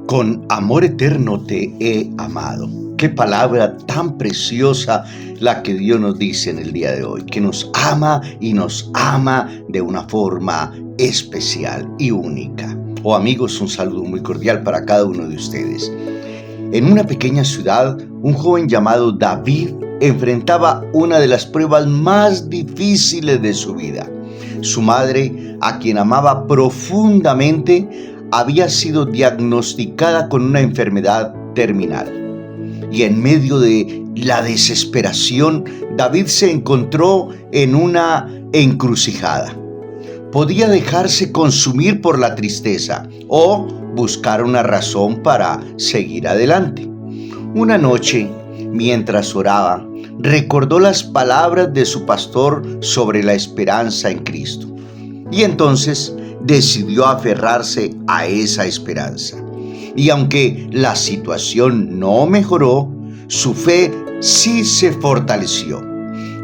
Con amor eterno te he amado. Qué palabra tan preciosa la que Dios nos dice en el día de hoy, que nos ama y nos ama de una forma especial y única. Amigos, un saludo muy cordial para cada uno de ustedes. En una pequeña ciudad, un joven llamado David enfrentaba una de las pruebas más difíciles de su vida. Su madre, a quien amaba profundamente, había sido diagnosticada con una enfermedad terminal. Y en medio de la desesperación, David se encontró en una encrucijada. Podía dejarse consumir por la tristeza o buscar una razón para seguir adelante. Una noche, mientras oraba, recordó las palabras de su pastor sobre la esperanza en Cristo. Y entonces decidió aferrarse a esa esperanza. Y aunque la situación no mejoró, su fe sí se fortaleció.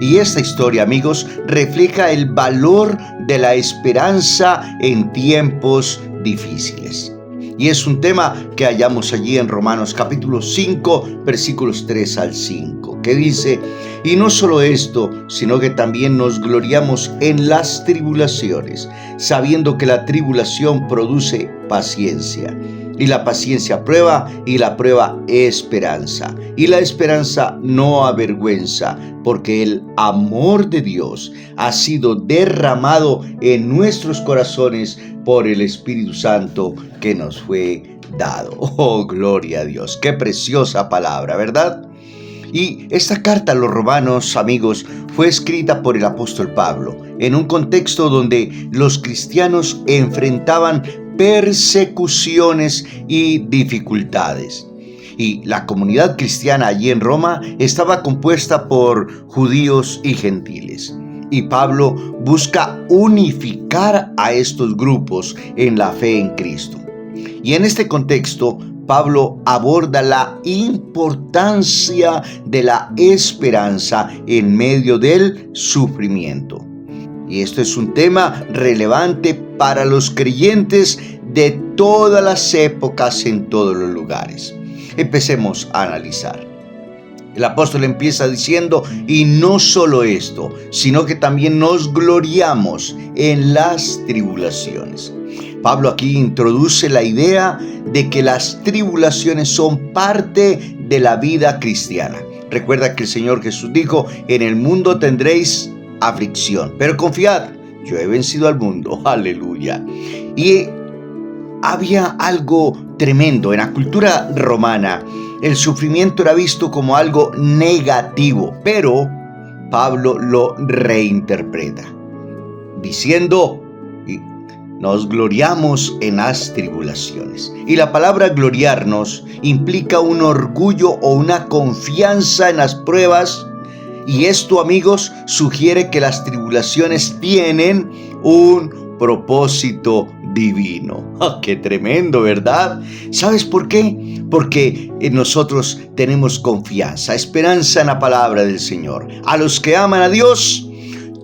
Y esta historia, amigos, refleja el valor de la esperanza en tiempos difíciles. Y es un tema que hallamos allí en Romanos capítulo 5, versículos 3 al 5, que dice: y no solo esto, sino que también nos gloriamos en las tribulaciones, sabiendo que la tribulación produce paciencia. Y la paciencia prueba, y la prueba esperanza. Y la esperanza no avergüenza, porque el amor de Dios ha sido derramado en nuestros corazones por el Espíritu Santo que nos fue dado. Oh, gloria a Dios. Qué preciosa palabra, ¿verdad? Y esta carta a los romanos, amigos, fue escrita por el apóstol Pablo en un contexto donde los cristianos enfrentaban persecuciones y dificultades. Y la comunidad cristiana allí en Roma estaba compuesta por judíos y gentiles. Y Pablo busca unificar a estos grupos en la fe en Cristo. Y en este contexto, Pablo aborda la importancia de la esperanza en medio del sufrimiento. Y esto es un tema relevante para los creyentes de todas las épocas en todos los lugares. Empecemos a analizar. El apóstol empieza diciendo: y no solo esto, sino que también nos gloriamos en las tribulaciones. Pablo aquí introduce la idea de que las tribulaciones son parte de la vida cristiana. Recuerda que el Señor Jesús dijo: en el mundo tendréis aflicción, pero confiad, yo he vencido al mundo. Aleluya. Y había algo tremendo en la cultura romana. El sufrimiento era visto como algo negativo, pero Pablo lo reinterpreta diciendo: nos gloriamos en las tribulaciones. Y la palabra gloriarnos implica un orgullo o una confianza en las pruebas. Y esto, amigos, sugiere que las tribulaciones tienen un propósito divino. ¡Oh, qué tremendo!, ¿verdad? ¿Sabes por qué? Porque nosotros tenemos confianza, esperanza en la palabra del Señor. A los que aman a Dios,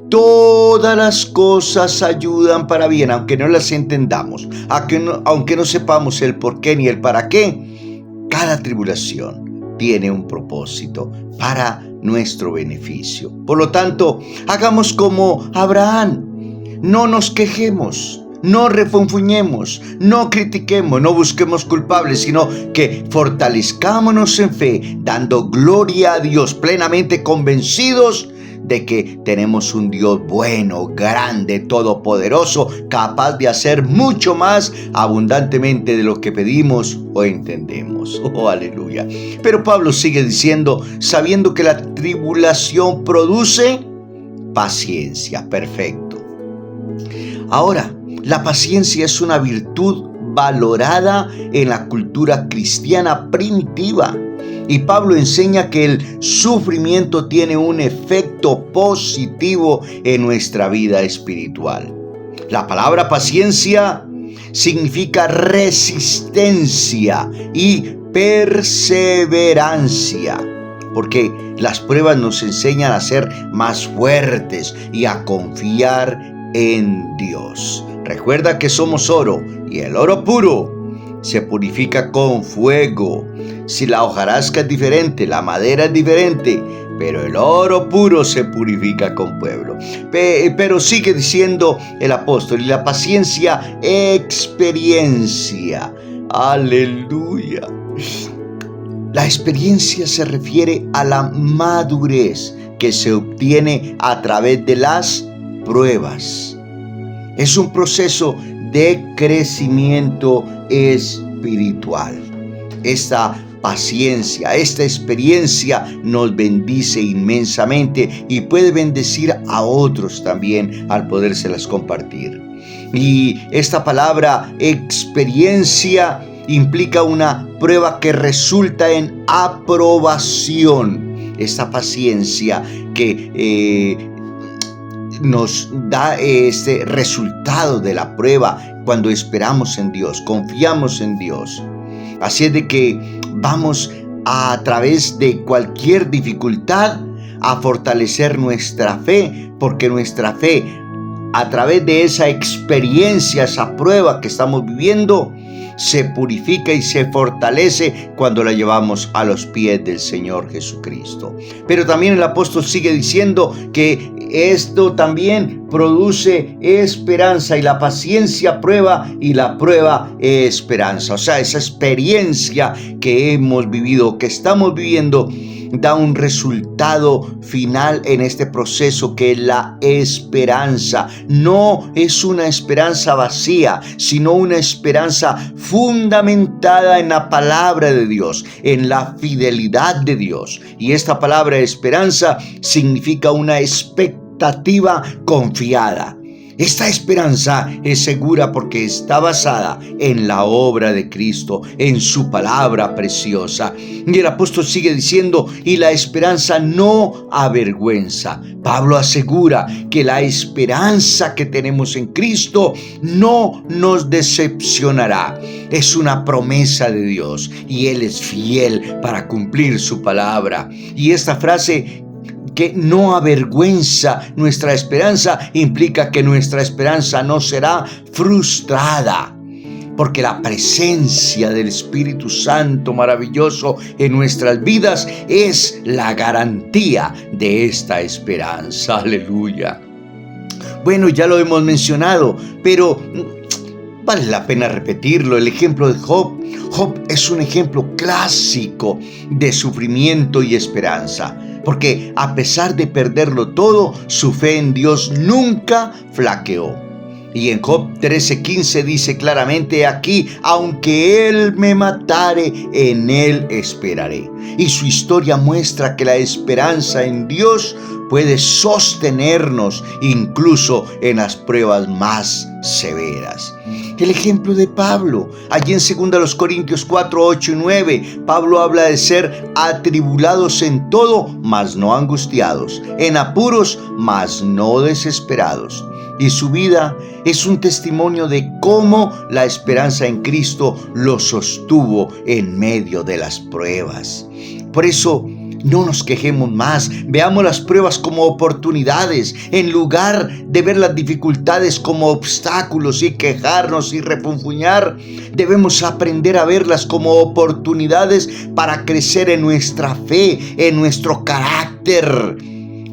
todas las cosas ayudan para bien, aunque no las entendamos, aunque no sepamos el por qué ni el para qué. Cada tribulación tiene un propósito para nuestro beneficio. Por lo tanto, hagamos como Abraham. No nos quejemos, no refunfuñemos, no critiquemos, no busquemos culpables, sino que fortalezcámonos en fe, dando gloria a Dios, plenamente convencidos de que tenemos un Dios bueno, grande, todopoderoso, capaz de hacer mucho más abundantemente de lo que pedimos o entendemos. Oh, aleluya. Pero Pablo sigue diciendo: sabiendo que la tribulación produce paciencia. Perfecto. Ahora, la paciencia es una virtud valorada en la cultura cristiana primitiva. Y Pablo enseña que el sufrimiento tiene un efecto positivo en nuestra vida espiritual. La palabra paciencia significa resistencia y perseverancia, porque las pruebas nos enseñan a ser más fuertes y a confiar en Dios. Recuerda que somos oro, y el oro puro se purifica con fuego. Si la hojarasca es diferente, la madera es diferente, pero el oro puro se purifica con pueblo. Pero sigue diciendo el apóstol, y la paciencia, experiencia. Aleluya. La experiencia se refiere a la madurez que se obtiene a través de las pruebas. Es un proceso de crecimiento espiritual. Esta paciencia, esta experiencia nos bendice inmensamente y puede bendecir a otros también al podérselas compartir. Y esta palabra experiencia implica una prueba que resulta en aprobación. Esta paciencia que nos da este resultado de la prueba cuando esperamos en Dios, confiamos en Dios. Así es de que vamos a través de cualquier dificultad a fortalecer nuestra fe, porque nuestra fe, a través de esa experiencia, esa prueba que estamos viviendo, se purifica y se fortalece cuando la llevamos a los pies del Señor Jesucristo. Pero también el apóstol sigue diciendo que esto también produce esperanza, y la paciencia prueba y la prueba esperanza. O sea, esa experiencia que hemos vivido, que estamos viviendo, da un resultado final en este proceso, que es la esperanza. No es una esperanza vacía, sino una esperanza fundamentada en la palabra de Dios, en la fidelidad de Dios. Y esta palabra esperanza significa una expectativa confiada. Esta esperanza es segura porque está basada en la obra de Cristo, en su palabra preciosa. Y el apóstol sigue diciendo, y la esperanza no avergüenza. Pablo asegura que la esperanza que tenemos en Cristo no nos decepcionará. Es una promesa de Dios y Él es fiel para cumplir su palabra. Y esta frase, que no avergüenza nuestra esperanza, implica que nuestra esperanza no será frustrada, porque la presencia del Espíritu Santo maravilloso en nuestras vidas es la garantía de esta esperanza. Aleluya. Bueno, ya lo hemos mencionado, pero vale la pena repetirlo. El ejemplo de Job. Job es un ejemplo clásico de sufrimiento y esperanza, porque a pesar de perderlo todo, su fe en Dios nunca flaqueó. Y en Job 13:15 dice claramente, aquí, aunque Él me matare, en Él esperaré. Y su historia muestra que la esperanza en Dios puede sostenernos incluso en las pruebas más severas. El ejemplo de Pablo, allí en 2 Corintios 4, 8 y 9, Pablo habla de ser atribulados en todo, mas no angustiados, en apuros, mas no desesperados. Y su vida es un testimonio de cómo la esperanza en Cristo lo sostuvo en medio de las pruebas. Por eso, no nos quejemos más, veamos las pruebas como oportunidades, en lugar de ver las dificultades como obstáculos y quejarnos y refunfuñar. Debemos aprender a verlas como oportunidades para crecer en nuestra fe, en nuestro carácter,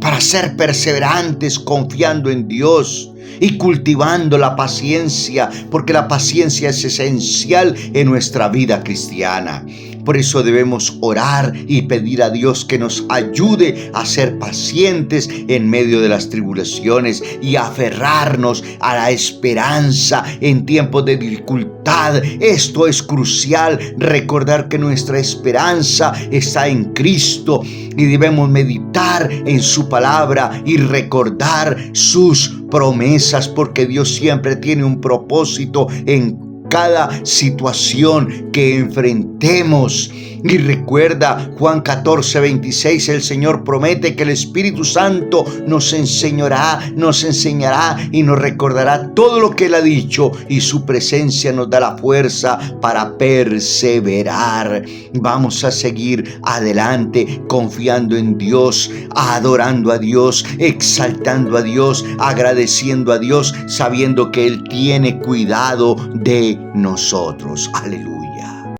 para ser perseverantes confiando en Dios y cultivando la paciencia, porque la paciencia es esencial en nuestra vida cristiana. Por eso debemos orar y pedir a Dios que nos ayude a ser pacientes en medio de las tribulaciones y aferrarnos a la esperanza en tiempos de dificultad. Esto es crucial, recordar que nuestra esperanza está en Cristo y debemos meditar en su palabra y recordar sus promesas, porque Dios siempre tiene un propósito en cada situación que enfrentemos. Y recuerda, Juan 14:26, el Señor promete que el Espíritu Santo nos enseñará y nos recordará todo lo que Él ha dicho, y su presencia nos da la fuerza para perseverar. Vamos a seguir adelante confiando en Dios, adorando a Dios, exaltando a Dios, agradeciendo a Dios, sabiendo que Él tiene cuidado de nosotros. Aleluya.